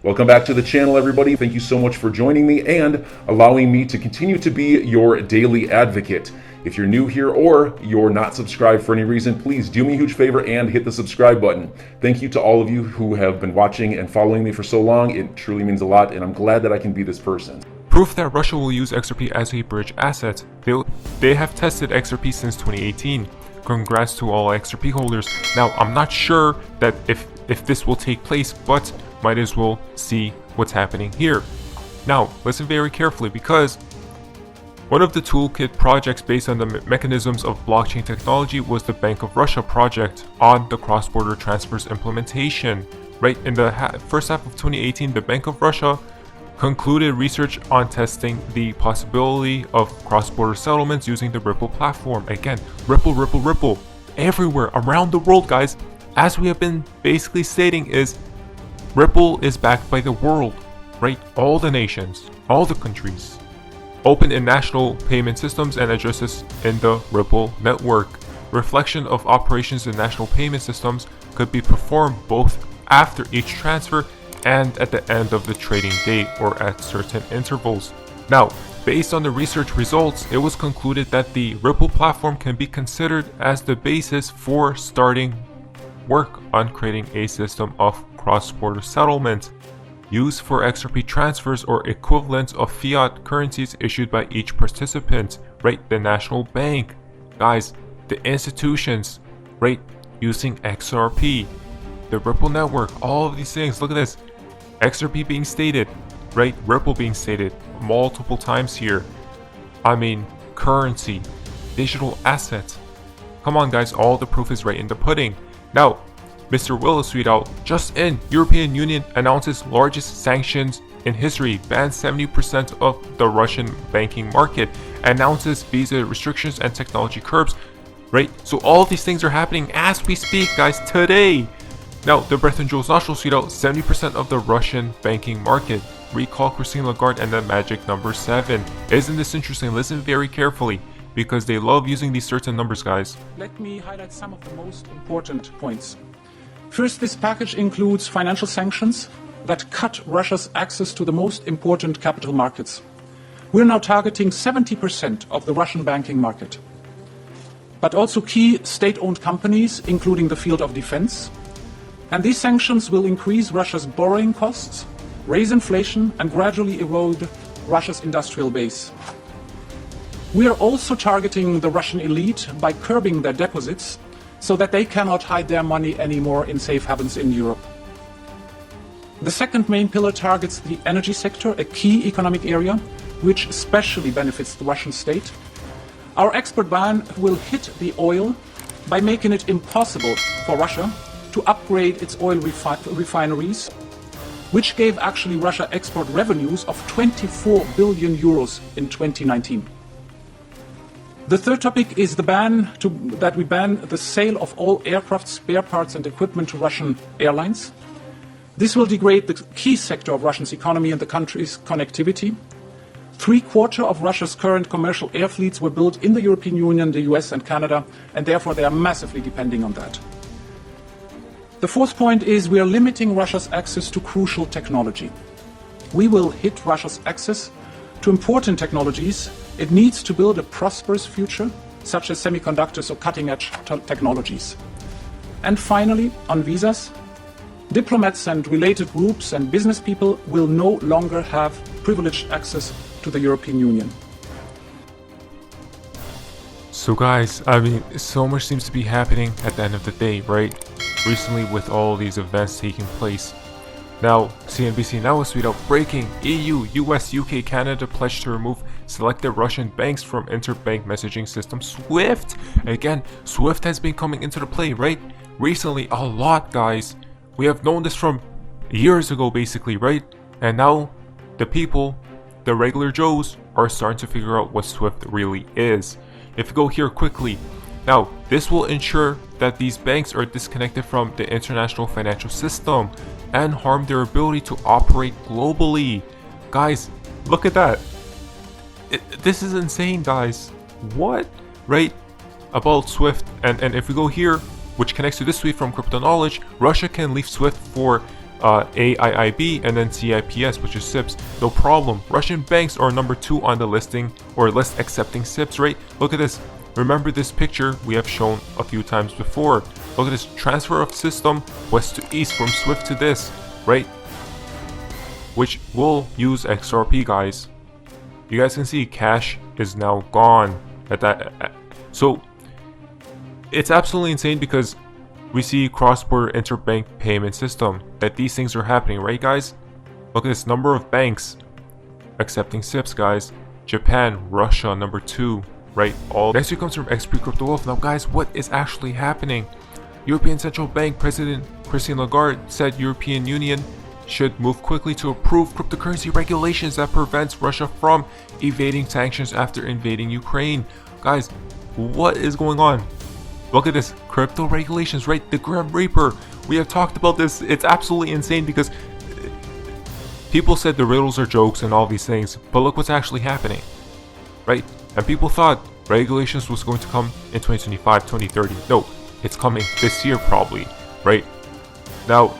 Welcome back to the channel, everybody. Thank you so much for joining me and allowing me to continue to be your daily advocate. If you're new here or you're not subscribed for any reason, please do me a huge favor and hit the subscribe button. Thank you to all of you who have been watching and following me for so long. It truly means a lot, and I'm glad that I can be this person. Proof that Russia will use XRP as a bridge asset. They have tested XRP since 2018. Congrats to all XRP holders. Now, I'm not sure that if this will take place, but might as well see what's happening here. Now, listen very carefully, because one of the toolkit projects based on the mechanisms of blockchain technology was the Bank of Russia project on the cross-border transfers implementation. Right in the first half of 2018, the Bank of Russia concluded research on testing the possibility of cross-border settlements using the Ripple platform. Again, Ripple, everywhere around the world, guys. As we have been basically stating, is Ripple is backed by the world, right? All the nations, all the countries, open in national payment systems and addresses in the Ripple network. Reflection of operations in national payment systems could be performed both after each transfer and at the end of the trading day or at certain intervals. Now, based on the research results, it was concluded that the Ripple platform can be considered as the basis for starting work on creating a system of cross-border settlement used for XRP transfers or equivalents of fiat currencies issued by each participant, right? The national bank, guys, the institutions, right? Using XRP, the Ripple network, all of these things. Look at this. XRP being stated, right? Ripple being stated multiple times here. I mean, currency, digital assets. Come on, guys, all the proof is right in the pudding. Now, Mr. Willis tweeted out, just in, European Union announces largest sanctions in history, bans 70% of the Russian banking market, announces visa restrictions and technology curbs, right? So all of these things are happening as we speak, guys, today. Now, the Breath and Joe's nostrils tweet out 70% of the Russian banking market. Recall Christine Lagarde and the magic number 7. Isn't this interesting? Listen very carefully, because they love using these certain numbers, guys. Let me highlight some of the most important points. First, this package includes financial sanctions that cut Russia's access to the most important capital markets. We're now targeting 70% of the Russian banking market, but also key state-owned companies, including the field of defense. And these sanctions will increase Russia's borrowing costs, raise inflation, and gradually erode Russia's industrial base. We are also targeting the Russian elite by curbing their deposits so that they cannot hide their money anymore in safe havens in Europe. The second main pillar targets the energy sector, a key economic area which especially benefits the Russian state. Our export ban will hit the oil by making it impossible for Russia to upgrade its oil refineries, which gave actually Russia export revenues of 24 billion euros in 2019. The third topic is that we ban the sale of all aircraft spare parts and equipment to Russian airlines. This will degrade the key sector of Russia's economy and the country's connectivity. 3/4 of Russia's current commercial air fleets were built in the European Union, the US and Canada, and therefore they are massively depending on that. The fourth point is we are limiting Russia's access to crucial technology. We will hit Russia's access to important technologies it needs to build a prosperous future, such as semiconductors or cutting-edge technologies. And finally, on visas, diplomats and related groups and business people will no longer have privileged access to the European Union. So guys, I mean, so much seems to be happening at the end of the day, right? Recently with all these events taking place. Now, CNBC now has tweeted out breaking: EU, US, UK, Canada pledge to remove selected Russian banks from interbank messaging system SWIFT. Again, SWIFT has been coming into the play, right? Recently, a lot, guys. We have known this from years ago, basically, right? And now, the people, the regular Joes, are starting to figure out what SWIFT really is. If you go here quickly, now, this will ensure that these banks are disconnected from the international financial system and harm their ability to operate globally. Guys, look at that. This is insane, guys. What? Right? About SWIFT, and if we go here, which connects to this tweet from Crypto Knowledge, Russia can leave SWIFT for AIIB, and then CIPS, which is SIPs. No problem. Russian banks are number 2 on the listing or list accepting SIPs, right? Look at this. Remember this picture we have shown a few times before. Look at this transfer of system west to east from SWIFT to this, right? Which will use XRP, guys. You guys can see cash is now gone at that. So it's absolutely insane because we see cross-border interbank payment system that these things are happening, right, guys? Look at this number of banks accepting SIPs, guys. Japan, Russia, number 2, right? All next week comes from XP Crypto Wolf. Now, guys, what is actually happening? European Central Bank President Christine Lagarde said European Union should move quickly to approve cryptocurrency regulations that prevents Russia from evading sanctions after invading Ukraine. Guys, what is going on? Look at this, crypto regulations, right? The Grim Reaper. We have talked about this. It's absolutely insane because people said the riddles are jokes and all these things, but look what's actually happening, right? And people thought regulations was going to come in 2025, 2030. No, it's coming this year probably, right? Now,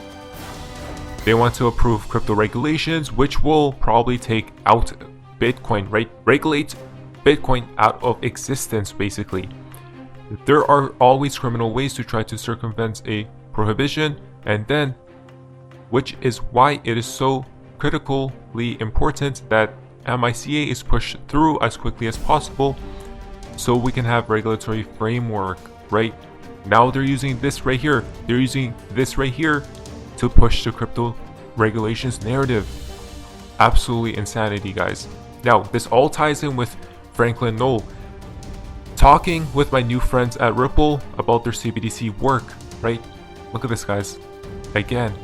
they want to approve crypto regulations, which will probably take out Bitcoin, right? Regulate Bitcoin out of existence, basically. There are always criminal ways to try to circumvent a prohibition, and then, which is why it is so critically important that MICA is pushed through as quickly as possible so we can have regulatory framework, right? Now they're using this right here. They're using this right here to push the crypto regulations narrative. Absolutely insanity, guys. Now, this all ties in with Franklin Knoll talking with my new friends at Ripple about their CBDC work, right? Look at this, guys. Again,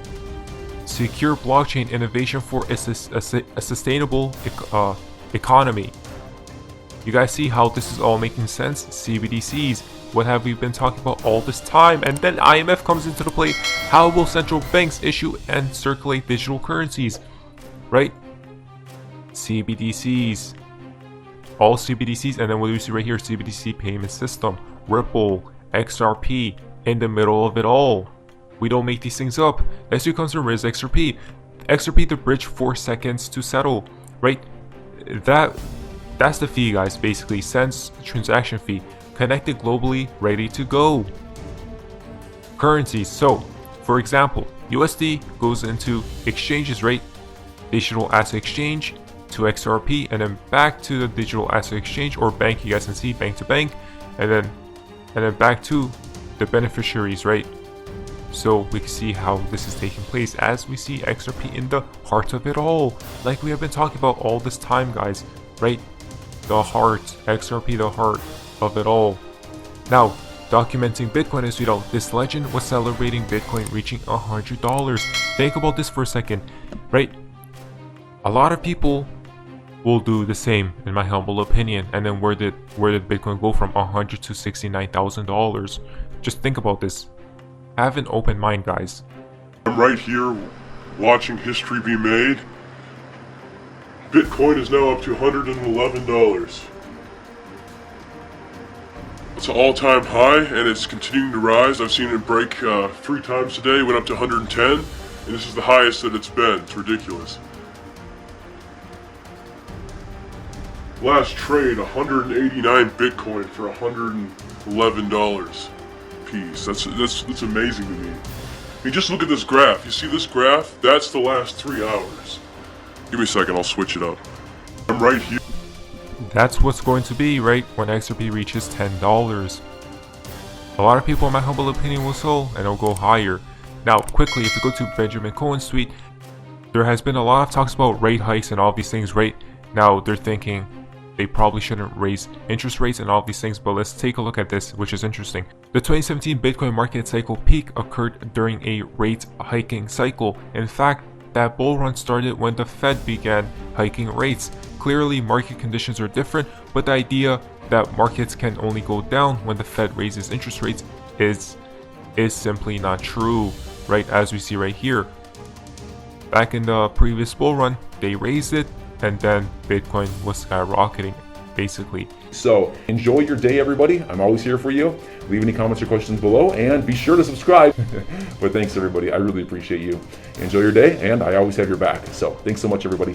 secure blockchain innovation for a sustainable economy. You guys see how this is all making sense? CBDCs, what have we been talking about all this time? And then IMF comes into the play. How will central banks issue and circulate digital currencies, right? CBDCs, all CBDCs, and then what do we see right here? CBDC payment system, Ripple, XRP, in the middle of it all. We don't make these things up. Next week comes from Riz XRP. XRP, the bridge 4 seconds to settle, right? That's the fee, guys. Basically, cents transaction fee, connected globally, ready to go. Currencies. So, for example, USD goes into exchanges, right? Digital asset exchange to XRP, and then back to the digital asset exchange or bank. You guys can see bank to bank, and then back to the beneficiaries, right? So we can see how this is taking place as we see XRP in the heart of it all, like we have been talking about all this time, guys, right? The heart, XRP, the heart of it all. Now, documenting Bitcoin, as we know, this legend was celebrating Bitcoin reaching $100. Think about this for a second, right? A lot of people will do the same, in my humble opinion. And then where did Bitcoin go from $100 to $69,000? Just think about this. Have an open mind, guys. I'm right here watching history be made. Bitcoin is now up to $111. It's an all-time high, and it's continuing to rise. I've seen it break 3 times today. Went up to 110, and this is the highest that it's been. It's ridiculous. Last trade, 189 Bitcoin for $111 piece. That's amazing to me. I mean, just look at this graph. You see this graph? That's the last 3 hours. Give me a second, I'll switch it up. I'm right here. That's what's going to be, right, when XRP reaches $10. A lot of people, in my humble opinion, will sell and it'll go higher. Now, quickly, if you go to Benjamin Cohen's tweet, there has been a lot of talks about rate hikes and all these things, right? Now, they're thinking they probably shouldn't raise interest rates and all these things, but let's take a look at this, which is interesting. The 2017 Bitcoin market cycle peak occurred during a rate hiking cycle. In fact, that bull run started when the Fed began hiking rates. Clearly, market conditions are different, but the idea that markets can only go down when the Fed raises interest rates is simply not true, right? As we see right here. Back in the previous bull run, they raised it, and then Bitcoin was skyrocketing. basically. So enjoy your day, everybody. I'm always here for you. Leave any comments or questions below, and be sure to subscribe. But thanks, everybody. I really appreciate you. Enjoy your day, and I always have your back. So thanks so much, everybody.